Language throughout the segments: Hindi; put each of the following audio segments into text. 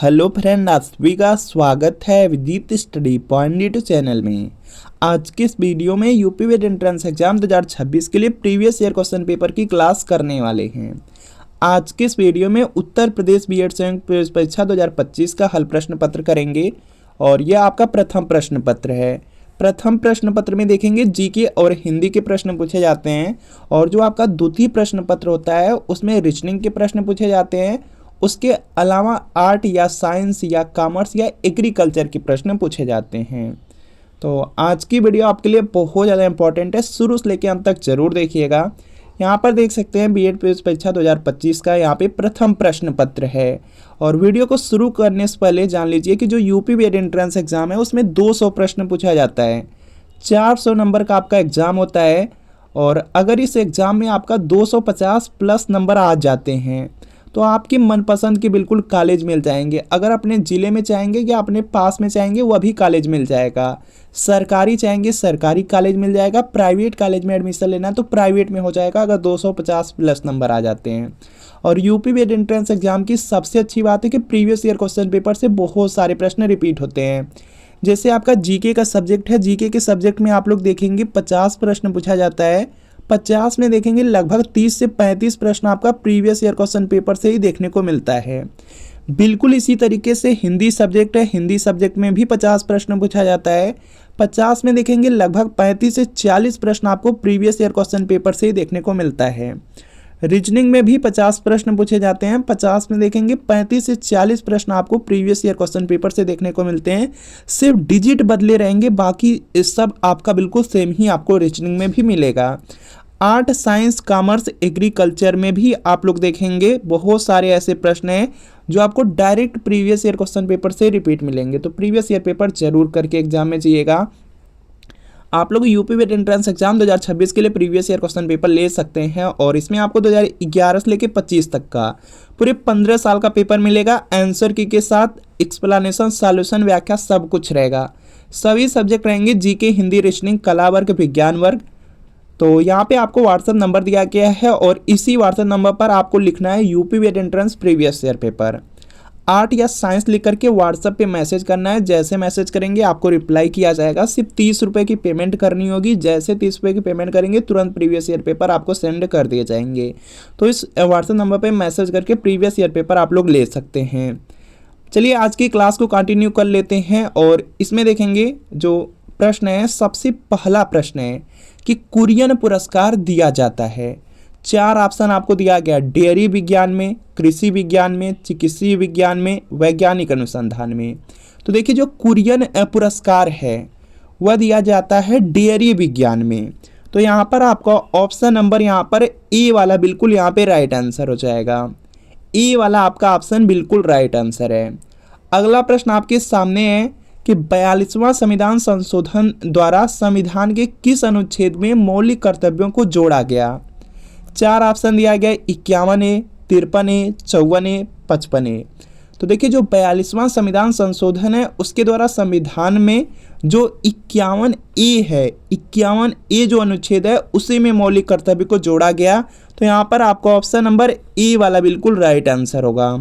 हेलो फ्रेंड, आप सभी का स्वागत है विदित स्टडी पॉइंट यूट्यूब चैनल में। आज के इस वीडियो में यूपी वेट एंट्रेंस एग्जाम 2026 के लिए प्रीवियस ईयर क्वेश्चन पेपर की क्लास करने वाले हैं। आज के इस वीडियो में उत्तर प्रदेश बीएड संयुक्त प्रवेश परीक्षा 2025 का हल प्रश्न पत्र करेंगे और यह आपका प्रथम प्रश्न पत्र है। प्रथम प्रश्न पत्र में देखेंगे जीके और हिंदी के प्रश्न पूछे जाते हैं और जो आपका द्वितीय प्रश्न पत्र होता है उसमें रीजनिंग के प्रश्न पूछे जाते हैं। उसके अलावा आर्ट या साइंस या कॉमर्स या एग्रीकल्चर के प्रश्न पूछे जाते हैं। तो आज की वीडियो आपके लिए बहुत ज़्यादा इंपॉर्टेंट है, शुरू से लेकर अंत तक जरूर देखिएगा। यहाँ पर देख सकते हैं बीएड प्रवेश परीक्षा 2025 का यहाँ पे प्रथम प्रश्न पत्र है। और वीडियो को शुरू करने से पहले जान लीजिए कि जो यूपी बीएड एंट्रेंस एग्जाम है उसमें 200 प्रश्न पूछा जाता है। 400 नंबर का आपका एग्जाम होता है और अगर इस एग्जाम में आपका 250 प्लस नंबर आ जाते हैं तो आपकी मनपसंद के बिल्कुल कॉलेज मिल जाएंगे। अगर अपने ज़िले में चाहेंगे या अपने पास में चाहेंगे वह भी कॉलेज मिल जाएगा। सरकारी चाहेंगे सरकारी कॉलेज मिल जाएगा। प्राइवेट कॉलेज में एडमिशन लेना है तो प्राइवेट में हो जाएगा अगर 250 प्लस नंबर आ जाते हैं। और यूपी बीएड एंट्रेंस एग्जाम की सबसे अच्छी बात है कि प्रीवियस ईयर क्वेश्चन पेपर से बहुत सारे प्रश्न रिपीट होते हैं। जैसे आपका जीके का सब्जेक्ट है, जीके के सब्जेक्ट में आप लोग देखेंगे 50 प्रश्न पूछा जाता है। 50 में देखेंगे लगभग 30 से 35 प्रश्न आपका प्रीवियस ईयर क्वेश्चन पेपर से ही देखने को मिलता है। बिल्कुल इसी तरीके से हिंदी सब्जेक्ट है, हिंदी सब्जेक्ट में भी 50 प्रश्न पूछा जाता है। 50 में देखेंगे लगभग 35 से 40 प्रश्न आपको प्रीवियस ईयर क्वेश्चन पेपर से ही देखने को मिलता है। रीजनिंग में भी 50 प्रश्न पूछे जाते हैं। 50 में देखेंगे 35 से 40 प्रश्न आपको प्रीवियस ईयर क्वेश्चन पेपर से देखने को मिलते हैं। सिर्फ डिजिट बदले रहेंगे, बाकी सब आपका बिल्कुल सेम ही आपको रीजनिंग में भी मिलेगा। आर्ट, साइंस, कॉमर्स, एग्रीकल्चर में भी आप लोग देखेंगे बहुत सारे ऐसे प्रश्न हैं जो आपको direct previous year question paper से रिपीट मिलेंगे। तो प्रीवियस ईयर पेपर जरूर करके एग्जाम में जाइएगा। आप लोग यूपी वेट एंट्रेंस एग्जाम 2026 के लिए प्रीवियस ईयर क्वेश्चन पेपर ले सकते हैं और इसमें आपको 2011 से लेकर 25 तक का पूरे 15 साल का पेपर मिलेगा। आंसर की के साथ एक्सप्लेनेशन, सॉल्यूशन, व्याख्या सब कुछ रहेगा। सभी सब्जेक्ट रहेंगे जीके, हिंदी, रीजनिंग, कला वर्ग, विज्ञान वर्ग। तो यहाँ पे आपको व्हाट्सएप नंबर दिया गया है और इसी व्हाट्सएप नंबर पर आपको लिखना है यूपी वेट entrance previous year paper. Art या साइंस लिख करके व्हाट्सएप पे मैसेज करना है। जैसे मैसेज करेंगे आपको रिप्लाई किया जाएगा। सिर्फ 30 रुपये की पेमेंट करनी होगी। जैसे 30 रुपये की पेमेंट करेंगे तुरंत प्रीवियस ईयर पेपर आपको सेंड कर दिए जाएंगे। तो इस व्हाट्सएप नंबर पर मैसेज करके प्रीवियस ईयर पेपर आप लोग ले सकते हैं। चलिए आज की क्लास को कंटिन्यू कर लेते हैं और इसमें देखेंगे जो प्रश्न है, सबसे पहला प्रश्न है कि कुरियन पुरस्कार दिया जाता है। 4 ऑप्शन आपको दिया गया, डेयरी विज्ञान में, कृषि विज्ञान में, चिकित्सीय विज्ञान में, वैज्ञानिक अनुसंधान में। तो देखिए जो कुरियन पुरस्कार है वह दिया जाता है डेयरी विज्ञान में। तो यहाँ पर आपका ऑप्शन नंबर यहाँ पर ए वाला बिल्कुल यहाँ पे राइट आंसर हो जाएगा। ए वाला आपका ऑप्शन बिल्कुल राइट आंसर है। अगला प्रश्न आपके सामने है कि 42वां संविधान संशोधन द्वारा संविधान के किस अनुच्छेद में मौलिक कर्तव्यों को जोड़ा गया। 4 ऑप्शन दिया गया, 51A, 53A, 54A, 55A। तो देखिए जो 42वां संविधान संशोधन है उसके द्वारा संविधान में जो 51A है, 51A जो अनुच्छेद है उसी में मौलिक कर्तव्य को जोड़ा गया। तो यहाँ पर आपका ऑप्शन नंबर ए वाला बिल्कुल राइट आंसर होगा।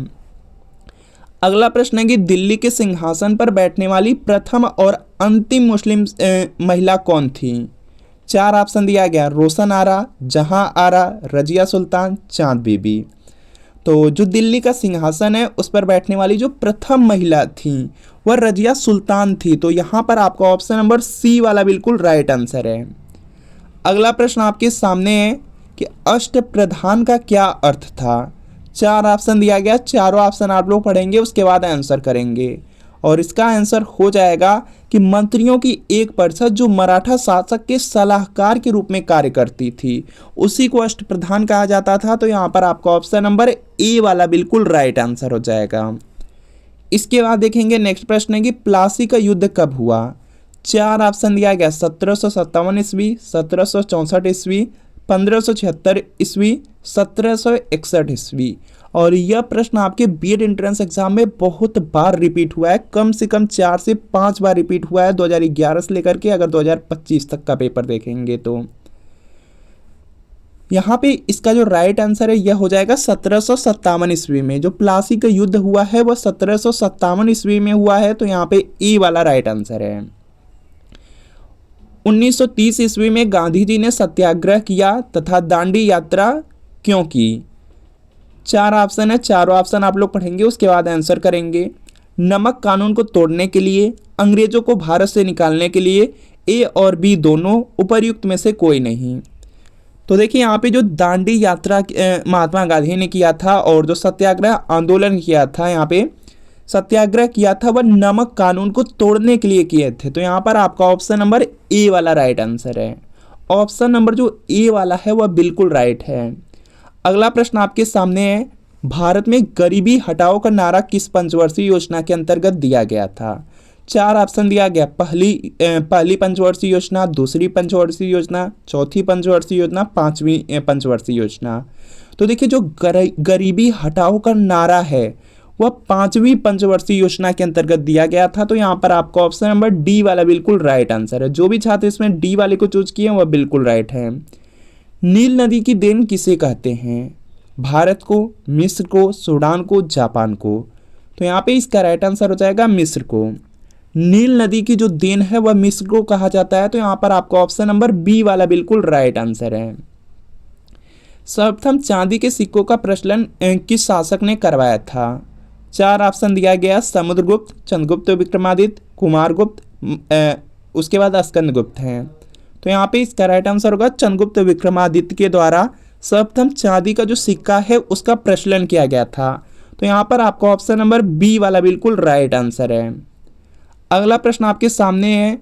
अगला प्रश्न है कि दिल्ली के सिंहासन पर बैठने वाली प्रथम और अंतिम मुस्लिम महिला कौन थी। 4 ऑप्शन दिया गया, रोशन आरा, जहां आरा, रजिया सुल्तान, चांद बीबी। तो जो दिल्ली का सिंहासन है उस पर बैठने वाली जो प्रथम महिला थी वह रजिया सुल्तान थी। तो यहाँ पर आपका ऑप्शन नंबर सी वाला बिल्कुल राइट आंसर है। अगला प्रश्न आपके सामने है कि अष्टप्रधान का क्या अर्थ था। 4 ऑप्शन दिया गया, चारों ऑप्शन आप लोग पढ़ेंगे उसके बाद आंसर करेंगे और इसका आंसर हो जाएगा कि मंत्रियों की एक परिषद जो मराठा शासक के सलाहकार के रूप में कार्य करती थी उसी को अष्टप्रधान कहा जाता था। तो यहाँ पर आपका ऑप्शन नंबर ए वाला बिल्कुल राइट आंसर हो जाएगा। इसके बाद देखेंगे नेक्स्ट प्रश्न है कि प्लासी का युद्ध कब हुआ। 4 ऑप्शन दिया गया, 1757 ईस्वी, 1764 ईस्वी, 1576 ईस्वी, 1761 ईस्वी। और यह प्रश्न आपके बीएड एंट्रेंस एग्जाम में बहुत बार रिपीट हुआ है, कम से कम 4 से 5 बार रिपीट हुआ है 2011 से लेकर के अगर 2025 तक का पेपर देखेंगे तो। यहाँ पे इसका जो राइट आंसर है यह हो जाएगा 1757 ईस्वी में। जो प्लासी का युद्ध हुआ है वह 1757 ईस्वी में हुआ है, तो यहाँ पे ए वाला राइट आंसर है। 1930 ईस्वी में गांधी जी ने सत्याग्रह किया तथा दांडी यात्रा क्यों की? 4 ऑप्शन है, चारों ऑप्शन आप लोग पढ़ेंगे उसके बाद आंसर करेंगे। नमक कानून को तोड़ने के लिए, अंग्रेजों को भारत से निकालने के लिए, ए और बी दोनों, उपर्युक्त में से कोई नहीं। तो देखिए यहाँ पे जो दांडी यात्रा महात्मा गांधी ने किया था और जो सत्याग्रह आंदोलन किया था, यहाँ पे सत्याग्रह किया था वह नमक कानून को तोड़ने के लिए किए थे। तो यहाँ पर आपका ऑप्शन नंबर ए वाला राइट आंसर है। ऑप्शन नंबर जो ए वाला है वह बिल्कुल राइट है। अगला प्रश्न आपके सामने है, भारत में गरीबी हटाओ का नारा किस पंचवर्षीय योजना के अंतर्गत दिया गया था? 4 ऑप्शन दिया गया, पहली पंचवर्षीय योजना, दूसरी पंचवर्षीय योजना, चौथी पंचवर्षीय योजना, 5वीं पंचवर्षीय योजना। तो देखिए जो गरीबी हटाओ का नारा है वह 5वीं पंचवर्षीय योजना के अंतर्गत दिया गया था। तो यहाँ पर आपका ऑप्शन नंबर डी वाला बिल्कुल राइट आंसर है। जो भी छात्र इसमें डी वाले को चूज किए वह बिल्कुल राइट है। नील नदी की देन किसे कहते हैं? भारत को, मिस्र को, सूडान को, जापान को? तो यहाँ पे इसका राइट आंसर हो जाएगा मिस्र को। नील नदी की जो देन है वह मिस्र को कहा जाता है। तो यहाँ पर आपका ऑप्शन नंबर बी वाला बिल्कुल राइट आंसर है। सर्वप्रथम चांदी के सिक्कों का प्रचलन किस शासक ने करवाया था? 4 ऑप्शन दिया गया, समुद्रगुप्त, चंद्रगुप्त विक्रमादित्य, कुमारगुप्त, उसके बाद स्कंदगुप्त हैं। तो यहाँ पे इसका राइट आंसर होगा चंद्रगुप्त विक्रमादित्य के द्वारा सर्वप्रथम चांदी का जो सिक्का है उसका प्रचलन किया गया था। तो यहाँ पर आपका ऑप्शन नंबर बी वाला बिल्कुल राइट आंसर है। अगला प्रश्न आपके सामने है,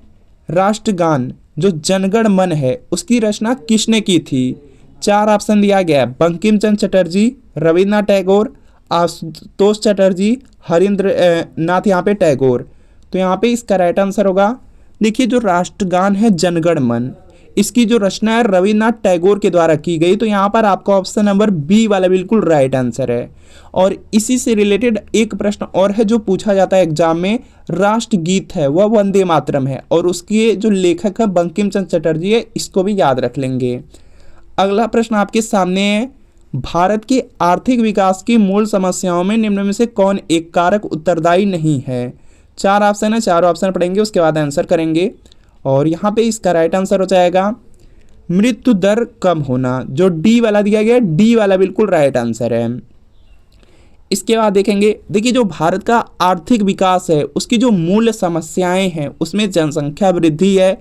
राष्ट्रगान जो जनगण मन है उसकी रचना किसने की थी? 4 ऑप्शन दिया गया, बंकिम चंद्र चटर्जी, रविन्द्रनाथ टैगोर, आशुतोष चटर्जी, हरीन्द्र नाथ यहाँ पे टैगोर। तो यहाँ पे इसका राइट आंसर होगा, देखिए जो राष्ट्रगान है जनगण मन, इसकी जो रचना है रविन्द्रनाथ टैगोर के द्वारा की गई। तो यहाँ पर आपका ऑप्शन नंबर बी वाला बिल्कुल राइट आंसर है। और इसी से रिलेटेड एक प्रश्न और है जो पूछा जाता है एग्जाम में, राष्ट्रगीत है वह वंदे मातरम है और उसके जो लेखक है बंकिम चंद्र चटर्जी है, इसको भी याद रख लेंगे। अगला प्रश्न आपके सामने है, भारत के आर्थिक विकास की मूल समस्याओं में निम्न में से कौन एक कारक उत्तरदायी नहीं है? 4 ऑप्शन है, 4 ऑप्शन पढ़ेंगे उसके बाद आंसर करेंगे। और यहाँ पे इसका राइट आंसर हो जाएगा मृत्यु दर कम होना, जो डी वाला दिया गया, डी वाला बिल्कुल राइट आंसर है। इसके बाद देखेंगे, देखिए जो भारत का आर्थिक विकास है उसकी जो मूल समस्याएं हैं उसमें जनसंख्या वृद्धि है,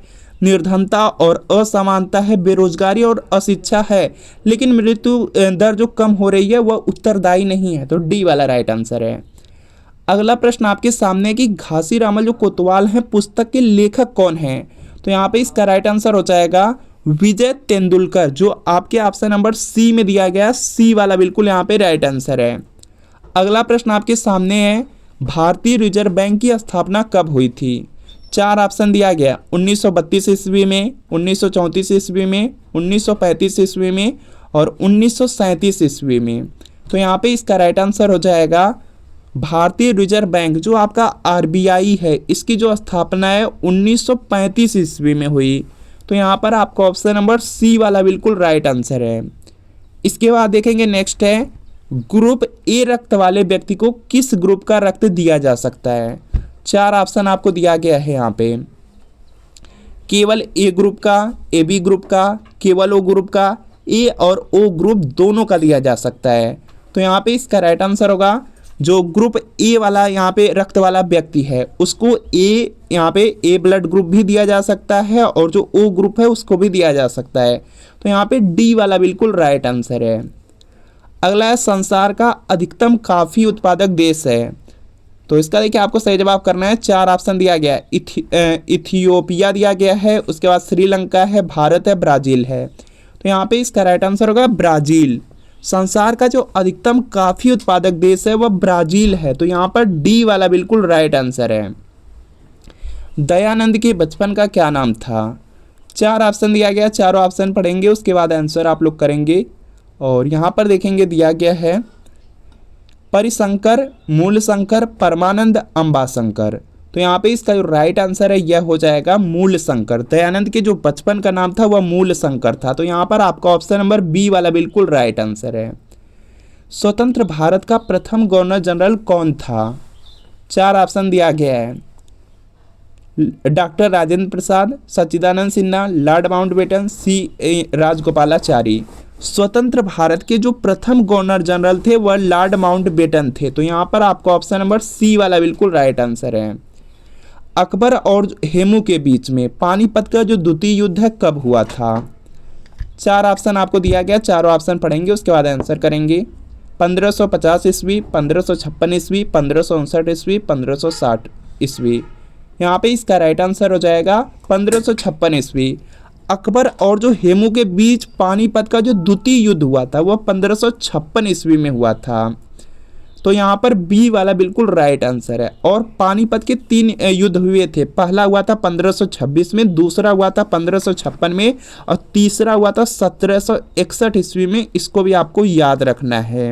निर्धनता और असमानता है, बेरोजगारी और अशिक्षा है, लेकिन मृत्यु दर जो कम हो रही है वह उत्तरदायी नहीं है। तो डी वाला राइट आंसर है। अगला प्रश्न आपके सामने कि घासीरामल जो कोतवाल हैं पुस्तक के लेखक कौन हैं? तो यहाँ पे इसका राइट आंसर हो जाएगा विजय तेंदुलकर, जो आपके ऑप्शन नंबर सी में दिया गया, सी वाला बिल्कुल यहाँ पे राइट आंसर है। अगला प्रश्न आपके सामने है, भारतीय रिजर्व बैंक की स्थापना कब हुई थी? 4 ऑप्शन दिया गया, 1932 ईस्वी में, 1934 ईस्वी में, 1935 ईस्वी में और 1937 ईस्वी में। तो यहाँ पे इसका राइट आंसर हो जाएगा भारतीय रिजर्व बैंक जो आपका आरबीआई है, इसकी जो स्थापना है 1935 ईस्वी में हुई। तो यहाँ पर आपका ऑप्शन नंबर सी वाला बिल्कुल राइट आंसर है। इसके बाद देखेंगे नेक्स्ट है, ग्रुप ए रक्त वाले व्यक्ति को किस ग्रुप का रक्त दिया जा सकता है? 4 ऑप्शन आपको दिया गया है यहाँ पे, केवल ए ग्रुप का, ए बी ग्रुप का, केवल ओ ग्रुप का, ए और ओ ग्रुप दोनों का दिया जा सकता है। तो यहाँ पे इसका राइट आंसर होगा जो ग्रुप ए वाला यहाँ पे रक्त वाला व्यक्ति है उसको ए यहाँ पे ए ब्लड ग्रुप भी दिया जा सकता है और जो ओ ग्रुप है उसको भी दिया जा सकता है। तो यहाँ पे डी वाला बिल्कुल राइट आंसर है। अगला है, संसार का अधिकतम कॉफी उत्पादक देश है। तो इसका देखिए आपको सही जवाब करना है। 4 ऑप्शन दिया गया है, इथियोपिया दिया गया है, उसके बाद श्रीलंका है, भारत है, ब्राज़ील है। तो यहाँ पे इसका राइट आंसर होगा ब्राज़ील। संसार का जो अधिकतम कॉफी उत्पादक देश है वह ब्राज़ील है। तो यहाँ पर डी वाला बिल्कुल राइट आंसर है। दयानंद के बचपन का क्या नाम था? 4 ऑप्शन दिया गया, चारों ऑप्शन पढ़ेंगे उसके बाद आंसर आप लोग करेंगे। और यहाँ पर देखेंगे दिया गया है परिशंकर, मूलशंकर, परमानंद, अंबाशंकर। तो यहाँ पे इसका जो राइट आंसर है यह हो जाएगा मूल शंकर। दयानंद के जो बचपन का नाम था वह मूल शंकर था। तो यहाँ पर आपका ऑप्शन नंबर बी वाला बिल्कुल राइट आंसर है। स्वतंत्र भारत का प्रथम गवर्नर जनरल कौन था? 4 ऑप्शन दिया गया है। डॉक्टर राजेंद्र प्रसाद, सच्चिदानंद सिन्हा, लॉर्ड माउंटबेटन, सी राजगोपालाचारी। स्वतंत्र भारत के जो प्रथम गवर्नर जनरल थे वह लॉर्ड माउंटबेटन थे। तो यहाँ पर आपका ऑप्शन नंबर सी वाला बिल्कुल राइट आंसर है। अकबर और हेमू के बीच में पानीपत का जो द्वितीय युद्ध है कब हुआ था? 4 ऑप्शन आपको दिया गया, चारों ऑप्शन पढ़ेंगे उसके बाद आंसर करेंगे। 1550 ईस्वी, 1556 ईस्वी, 1559 ईस्वी, 1560 ईस्वी। यहाँ पे इसका राइट आंसर हो जाएगा 1556 ईस्वी। अकबर और जो हेमू के बीच पानीपत का जो द्वितीय युद्ध हुआ था वह 1556 ईस्वी में हुआ था। तो यहाँ पर बी वाला बिल्कुल राइट आंसर है। और पानीपत के 3 युद्ध हुए थे। पहला हुआ था 1526 में, दूसरा हुआ था 1556 में और तीसरा हुआ था 1761 ईस्वी में। इसको भी आपको याद रखना है।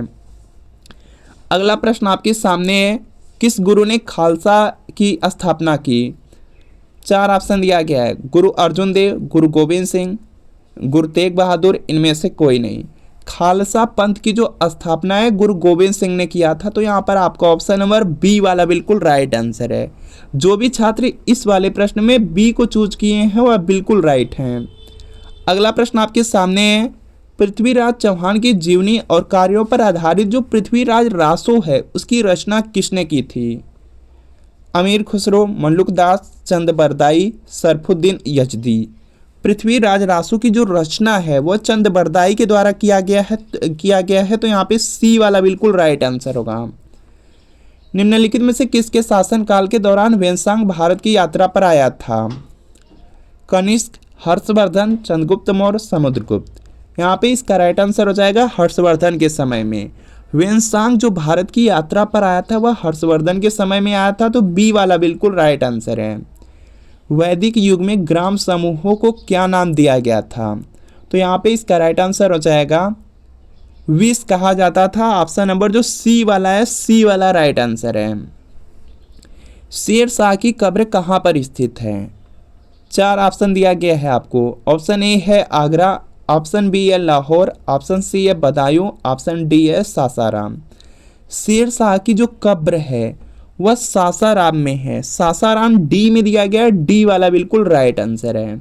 अगला प्रश्न आपके सामने है, किस गुरु ने खालसा की स्थापना की? 4 ऑप्शन दिया गया है। गुरु अर्जुन देव, गुरु गोविंद सिंह, गुरु तेग बहादुर, इनमें से कोई नहीं। खालसा पंथ की जो स्थापना है गुरु गोविंद सिंह ने किया था। तो यहाँ पर आपका ऑप्शन नंबर बी वाला बिल्कुल राइट आंसर है। जो भी छात्र इस वाले प्रश्न में बी को चूज किए हैं वह बिल्कुल राइट हैं। अगला प्रश्न आपके सामने है, पृथ्वीराज चौहान की जीवनी और कार्यों पर आधारित जो पृथ्वीराज रासो है उसकी रचना किसने की थी? अमीर खुसरो, मल्लुक दास, चंद बरदाई, सरफुद्दीन यजदी। पृथ्वीराज रासो की जो रचना है वह चंद बरदाई के द्वारा किया गया है। तो यहाँ पे सी वाला बिल्कुल राइट आंसर होगा। निम्नलिखित में से किसके शासनकाल के दौरान वेनसांग भारत की यात्रा पर आया था? कनिष्क, हर्षवर्धन, चंद्रगुप्त मौर्य, समुद्रगुप्त। यहाँ पे इसका राइट आंसर हो जाएगा हर्षवर्धन के समय में। वेनसांग जो भारत की यात्रा पर आया था वह हर्षवर्धन के समय में आया था। तो बी वाला बिल्कुल राइट आंसर है। वैदिक युग में ग्राम समूहों को क्या नाम दिया गया था? तो यहाँ पे इसका राइट आंसर हो जाएगा विष कहा जाता था। ऑप्शन नंबर जो सी वाला है, सी वाला राइट आंसर है। शेर शाह की कब्र कहाँ पर स्थित है? 4 ऑप्शन दिया गया है आपको। ऑप्शन ए है आगरा, ऑप्शन बी है लाहौर, ऑप्शन सी है बदायूं, ऑप्शन डी है सासाराम। शेर शाह की जो कब्र है वह सासाराम में है। सासाराम डी में दिया गया है। डी वाला बिल्कुल राइट आंसर है।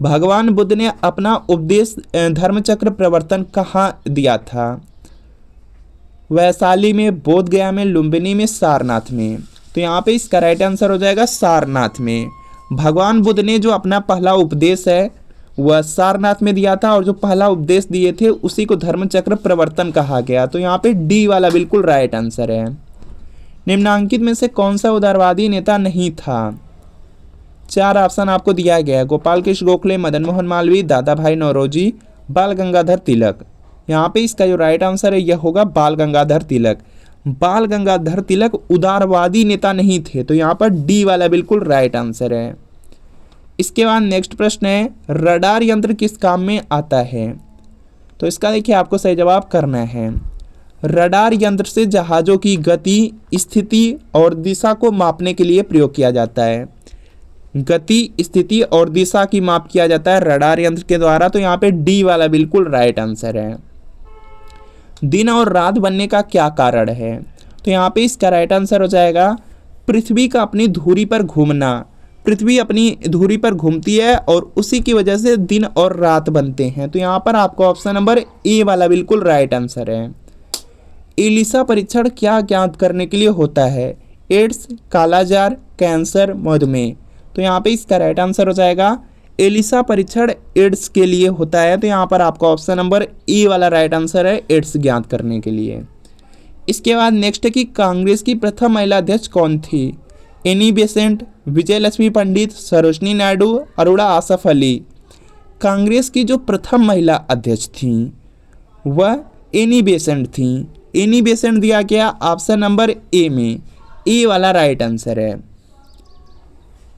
भगवान बुद्ध ने अपना उपदेश धर्मचक्र प्रवर्तन कहाँ दिया था? वैशाली में, बोधगया में, लुम्बिनी में, सारनाथ में। तो यहाँ पे इसका राइट आंसर हो जाएगा सारनाथ में। भगवान बुद्ध ने जो अपना पहला उपदेश है वह सारनाथ में दिया था और जो पहला उपदेश दिए थे उसी को धर्मचक्र प्रवर्तन कहा गया। तो यहाँ पे डी वाला बिल्कुल राइट आंसर है। निम्नांकित में से कौन सा उदारवादी नेता नहीं था? 4 ऑप्शन आपको दिया गया है। गोपाल कृष्ण गोखले, मदन मोहन मालवीय, दादा भाई नौरोजी, बाल गंगाधर तिलक। यहाँ पे इसका जो राइट आंसर है यह होगा बाल गंगाधर तिलक। बाल गंगाधर तिलक उदारवादी नेता नहीं थे। तो यहाँ पर डी वाला बिल्कुल राइट आंसर है। इसके बाद नेक्स्ट प्रश्न है, रडार यंत्र किस काम में आता है? तो इसका देखिए आपको सही जवाब करना है। रडार यंत्र से जहाज़ों की गति, स्थिति और दिशा को मापने के लिए प्रयोग किया जाता है। गति, स्थिति और दिशा की माप किया जाता है रडार यंत्र के द्वारा। तो यहाँ पे डी वाला बिल्कुल राइट आंसर है। दिन और रात बनने का क्या कारण है? तो यहाँ पे इसका राइट आंसर हो जाएगा पृथ्वी का अपनी धुरी पर घूमना। पृथ्वी अपनी धुरी पर घूमती है और उसी की वजह से दिन और रात बनते हैं। तो यहाँ पर आपका ऑप्शन नंबर ए वाला बिल्कुल राइट आंसर है। एलिसा परीक्षण क्या ज्ञात करने के लिए होता है? एड्स, कालाजार, कैंसर, मधुमेह। तो यहाँ पे इसका राइट आंसर हो जाएगा एलिसा परीक्षण एड्स के लिए होता है। तो यहाँ पर आपका ऑप्शन नंबर ए वाला राइट आंसर है, एड्स ज्ञात करने के लिए। इसके बाद नेक्स्ट है कि कांग्रेस की प्रथम महिला अध्यक्ष कौन थी? एनी बेसेंट, विजय लक्ष्मी पंडित, सरोजनी नायडू, अरोड़ा आसफ अली। कांग्रेस की जो प्रथम महिला अध्यक्ष थी वह एनी बेसेंट थी। एनी बेसेंट दिया गया ऑप्शन नंबर ए में। ए वाला राइट आंसर है।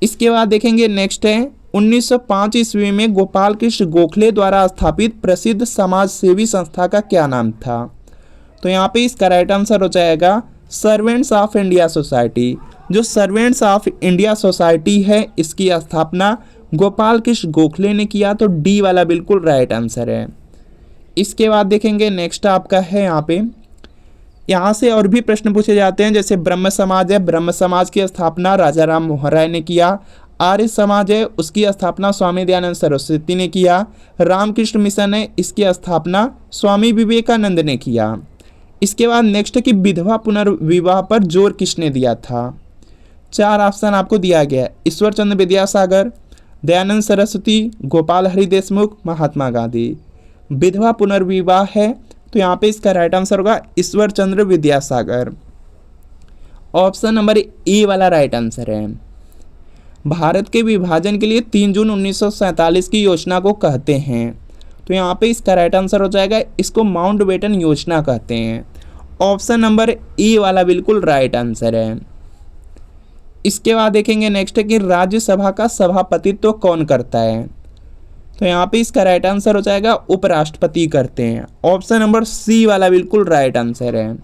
इसके बाद देखेंगे नेक्स्ट है 1905 ईस्वी में गोपाल कृष्ण गोखले द्वारा स्थापित प्रसिद्ध समाज सेवी संस्था का क्या नाम था? तो यहाँ पे इसका राइट आंसर हो जाएगा सर्वेंट्स ऑफ इंडिया सोसाइटी, जो सर्वेंट्स ऑफ इंडिया सोसाइटी है इसकी स्थापना गोपाल कृष्ण गोखले ने किया, तो डी वाला बिल्कुल राइट आंसर है। इसके बाद देखेंगे नेक्स्ट आपका है यहाँ से और भी प्रश्न पूछे जाते हैं, जैसे ब्रह्म समाज है, ब्रह्म समाज की स्थापना राजा राम मोहन राय ने किया। आर्य समाज है, उसकी स्थापना स्वामी दयानंद सरस्वती ने किया। रामकृष्ण मिशन है, इसकी स्थापना स्वामी विवेकानंद ने किया। इसके बाद नेक्स्ट है कि विधवा पुनर्विवाह पर जोर किसने दिया था। 4 ऑप्शन आपको दिया गया है, ईश्वर चंद्र विद्यासागर, दयानंद सरस्वती, गोपाल हरि देशमुख, महात्मा गांधी। विधवा पुनर्विवाह है तो यहाँ पे इसका राइट आंसर होगा Ishwar Chandra Vidyasagar. Option number A वाला राइट आंसर है। भारत के विभाजन के लिए 3 जून 1947 की योजना को कहते हैं, तो यहाँ पे इसका राइट आंसर हो जाएगा, इसको माउंटबेटन योजना कहते हैं। ऑप्शन नंबर ए वाला बिल्कुल राइट आंसर है। इसके बाद देखेंगे नेक्स्ट है कि राज्यसभा का सभापतित्व कौन करता है, तो यहाँ पे इसका राइट आंसर हो जाएगा उपराष्ट्रपति करते हैं। ऑप्शन नंबर सी वाला बिल्कुल राइट आंसर है।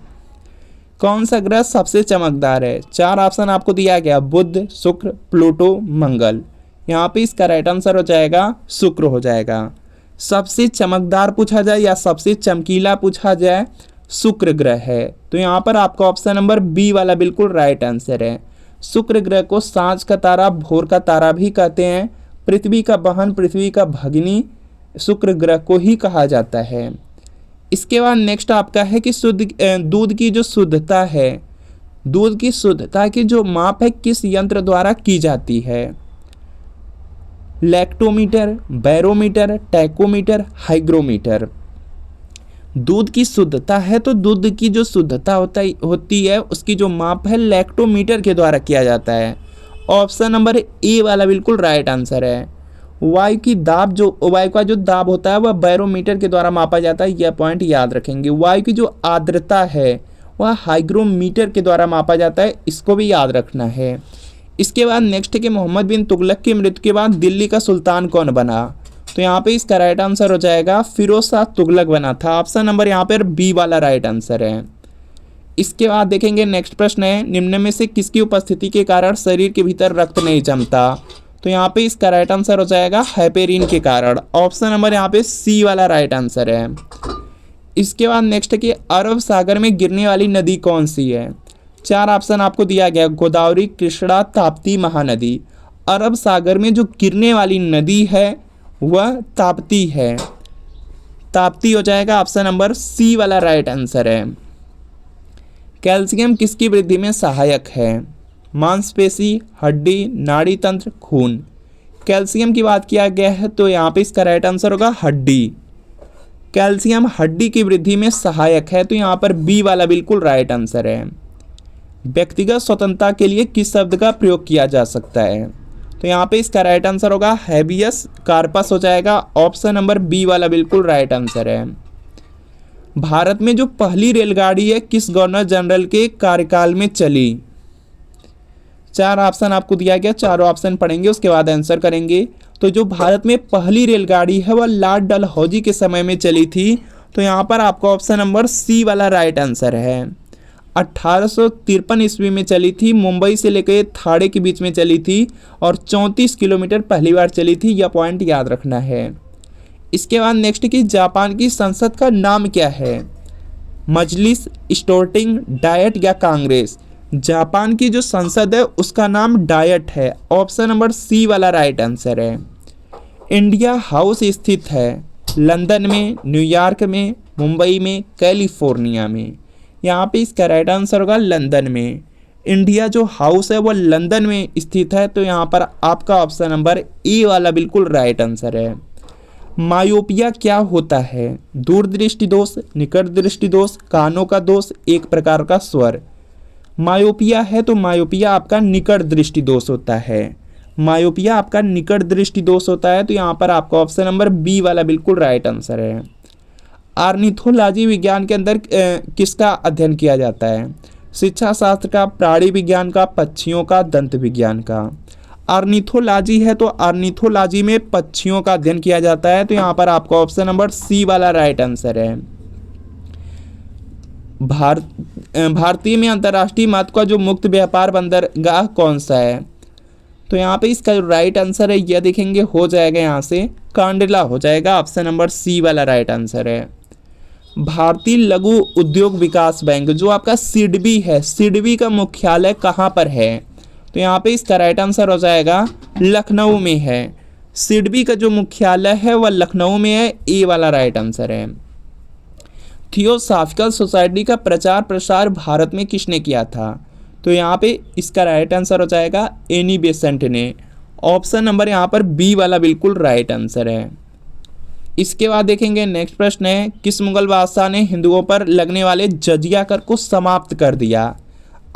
कौन सा ग्रह सबसे चमकदार है। 4 ऑप्शन आपको दिया गया, बुध, शुक्र, प्लूटो, मंगल। यहाँ पे इसका राइट आंसर हो जाएगा शुक्र हो जाएगा। सबसे चमकदार पूछा जाए या सबसे चमकीला पूछा जाए, शुक्र ग्रह है, तो यहाँ पर आपका ऑप्शन नंबर बी वाला बिल्कुल राइट आंसर है। शुक्र ग्रह को सांझ का तारा, भोर का तारा भी कहते हैं। पृथ्वी का बहन, पृथ्वी का भगिनी शुक्र ग्रह को ही कहा जाता है। इसके बाद नेक्स्ट आपका है कि दूध की जो शुद्धता है, दूध की शुद्धता की जो माप है किस यंत्र द्वारा की जाती है। Lactometer, barometer, tachometer, hygrometer. दूध की शुद्धता है तो दूध की जो शुद्धता होती है उसकी जो माप है लैक्टोमीटर के द्वारा किया जाता है। ऑप्शन नंबर ए वाला बिल्कुल राइट आंसर है। वायु का जो दाब होता है वह बैरोमीटर के द्वारा मापा जाता है, यह पॉइंट याद रखेंगे। वायु की जो आर्द्रता है वह हाइग्रोमीटर के द्वारा मापा जाता है, इसको भी याद रखना है। इसके बाद नेक्स्ट है कि मोहम्मद बिन तुगलक की मृत्यु के बाद दिल्ली का सुल्तान कौन बना, तो यहाँ पे इसका राइट आंसर हो जाएगा फिरोज शाह तुगलक बना था। ऑप्शन नंबर यहाँ पर बी वाला राइट आंसर है। इसके बाद देखेंगे नेक्स्ट प्रश्न है, निम्न में से किसकी उपस्थिति के कारण शरीर के भीतर रक्त नहीं जमता, तो यहाँ पे इसका राइट आंसर हो जाएगा हेपेरिन के कारण। ऑप्शन नंबर यहाँ पे सी वाला राइट आंसर है। इसके बाद नेक्स्ट है कि अरब सागर में गिरने वाली नदी कौन सी है। 4 ऑप्शन आपको दिया गया, गोदावरी, कृष्णा, ताप्ती, महानदी। अरब सागर में जो गिरने वाली नदी है वह ताप्ती है, ताप्ती हो जाएगा। ऑप्शन नंबर सी वाला राइट आंसर है। कैल्शियम किसकी वृद्धि में सहायक है। मांसपेशी, हड्डी, नाड़ी तंत्र, खून। कैल्शियम की बात किया गया है तो यहाँ पे इसका राइट आंसर होगा हड्डी। कैल्शियम हड्डी की वृद्धि में सहायक है, तो यहाँ पर बी वाला बिल्कुल राइट आंसर है। व्यक्तिगत स्वतंत्रता के लिए किस शब्द का प्रयोग किया जा सकता है, तो यहाँ पे इसका राइट आंसर होगा हैबियस कार्पस हो जाएगा। ऑप्शन नंबर बी वाला बिल्कुल राइट आंसर है। भारत में जो पहली रेलगाड़ी है किस गवर्नर जनरल के कार्यकाल में चली। 4 ऑप्शन आपको दिया गया, 4 ऑप्शन पढ़ेंगे उसके बाद आंसर करेंगे। तो जो भारत में पहली रेलगाड़ी है वह लॉर्ड डलहौजी के समय में चली थी, तो यहाँ पर आपका ऑप्शन नंबर सी वाला राइट आंसर है। 1853 ईस्वी में चली थी, मुंबई से लेकर थाड़े के बीच में चली थी और 34 किलोमीटर पहली बार चली थी, यह पॉइंट याद रखना है। इसके बाद नेक्स्ट कि जापान की संसद का नाम क्या है। मजलिस, स्टोर्टिंग, डायट या कांग्रेस। जापान की जो संसद है उसका नाम डायट है। ऑप्शन नंबर सी वाला राइट आंसर है। इंडिया हाउस स्थित है लंदन में, न्यूयॉर्क में, मुंबई में, कैलिफोर्निया में। यहाँ पे इसका राइट आंसर होगा लंदन में। इंडिया जो हाउस है वो लंदन में स्थित है, तो यहाँ पर आपका ऑप्शन नंबर ए वाला बिल्कुल राइट आंसर है। मायोपिया क्या होता है। दूरदृष्टि दोष, निकट दृष्टि दोष, कानों का दोष, एक प्रकार का स्वर। मायोपिया है तो मायोपिया आपका निकट दृष्टि दोष होता है। मायोपिया आपका निकट दृष्टि दोष होता है, तो यहाँ पर आपका ऑप्शन नंबर बी वाला बिल्कुल राइट आंसर है। ऑर्निथोलॉजी विज्ञान के अंदर किसका अध्ययन किया जाता है। शिक्षा शास्त्र का, प्राणी विज्ञान का, पक्षियों का, दंत विज्ञान का। ऑर्निथोलॉजी है तो ऑर्निथोलॉजी में पक्षियों का अध्ययन किया जाता है, तो यहाँ पर आपका ऑप्शन नंबर सी वाला राइट आंसर है। भारतीय में अंतर्राष्ट्रीय महत्व का जो मुक्त व्यापार बंदरगाह कौन सा है? तो यहाँ पे इसका जो राइट आंसर है यह देखेंगे हो जाएगा यहाँ से कांडला हो जाएगा। ऑप्शन नंबर सी वाला राइट आंसर है। भारतीय लघु उद्योग विकास बैंक जो आपका सिडबी है, सिडबी का मुख्यालय कहाँ पर है? तो यहाँ पे इसका राइट आंसर हो जाएगा लखनऊ में है। सिडबी का जो मुख्यालय है वह लखनऊ में है, ए वाला राइट आंसर है। थियोसॉफिकल सोसाइटी का प्रचार प्रसार भारत में किसने किया था? तो यहाँ पे इसका राइट आंसर हो जाएगा एनी बेसेंट ने। ऑप्शन नंबर यहाँ पर बी वाला बिल्कुल राइट आंसर है। इसके बाद देखेंगे नेक्स्ट प्रश्न है, किस मुगल बादशाह ने हिंदुओं पर लगने वाले जजिया कर को समाप्त कर दिया?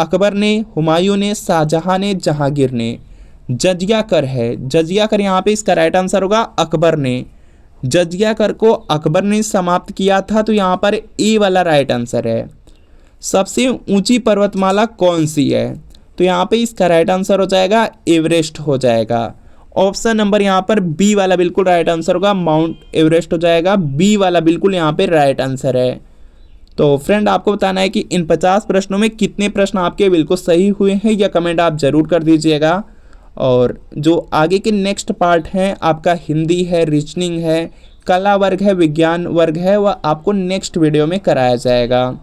अकबर ने, हुमायूं ने, शाहजहां ने, जहांगीर ने। जजिया कर है, जजिया कर यहाँ पे इसका राइट आंसर होगा अकबर ने। जजिया कर को अकबर ने समाप्त किया था, तो यहाँ पर ए वाला राइट आंसर है। सबसे ऊंची पर्वतमाला कौन सी है? तो यहाँ पे इसका राइट आंसर हो जाएगा एवरेस्ट हो जाएगा। ऑप्शन नंबर यहाँ पर बी वाला बिल्कुल राइट आंसर होगा, माउंट एवरेस्ट हो जाएगा। बी वाला बिल्कुल यहाँ पे राइट आंसर है। तो फ्रेंड आपको बताना है कि इन 50 प्रश्नों में कितने प्रश्न आपके बिल्कुल सही हुए हैं, या कमेंट आप ज़रूर कर दीजिएगा। और जो आगे के नेक्स्ट पार्ट हैं आपका हिंदी है, रीजनिंग है, कला वर्ग है, विज्ञान वर्ग है, वह आपको नेक्स्ट वीडियो में कराया जाएगा।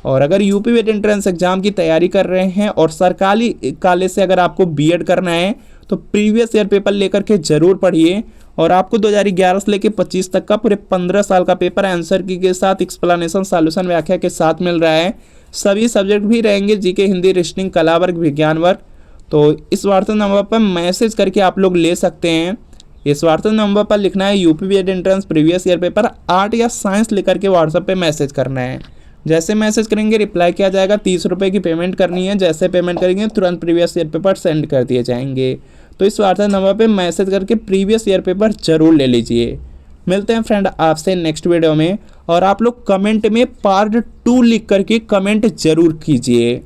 और अगर यूपी वेट एंट्रेंस एग्जाम की तैयारी कर रहे हैं और सरकारी कॉलेज से अगर आपको बीएड करना है तो प्रीवियस ईयर पेपर लेकर के जरूर पढ़िए। और आपको 2011 से लेकर 25 तक का पूरे 15 साल का पेपर आंसर की के साथ एक्सप्लेनेशन, सॉल्यूशन, व्याख्या के साथ मिल रहा है। सभी सब्जेक्ट भी रहेंगे, जीके, हिंदी, रीजनिंग, कला वर्ग, विज्ञान वर्ग। तो इस व्हाट्सएप नंबर पर मैसेज करके आप लोग ले सकते हैं। इस व्हाट्सएप नंबर पर लिखना है यूपी वेट entrance previous year paper art या साइंस लेकर के व्हाट्सएप पे मैसेज करना है। जैसे मैसेज करेंगे रिप्लाई किया जाएगा। 30 रुपये की पेमेंट करनी है। जैसे पेमेंट करेंगे तुरंत प्रीवियस ईयर पेपर सेंड कर दिए जाएंगे। तो इस व्हाट्सएप नंबर पे मैसेज करके प्रीवियस ईयर पेपर जरूर ले लीजिए। मिलते हैं फ्रेंड आपसे नेक्स्ट वीडियो में। और आप लोग कमेंट में पार्ट 2 लिख करके कमेंट जरूर कीजिए।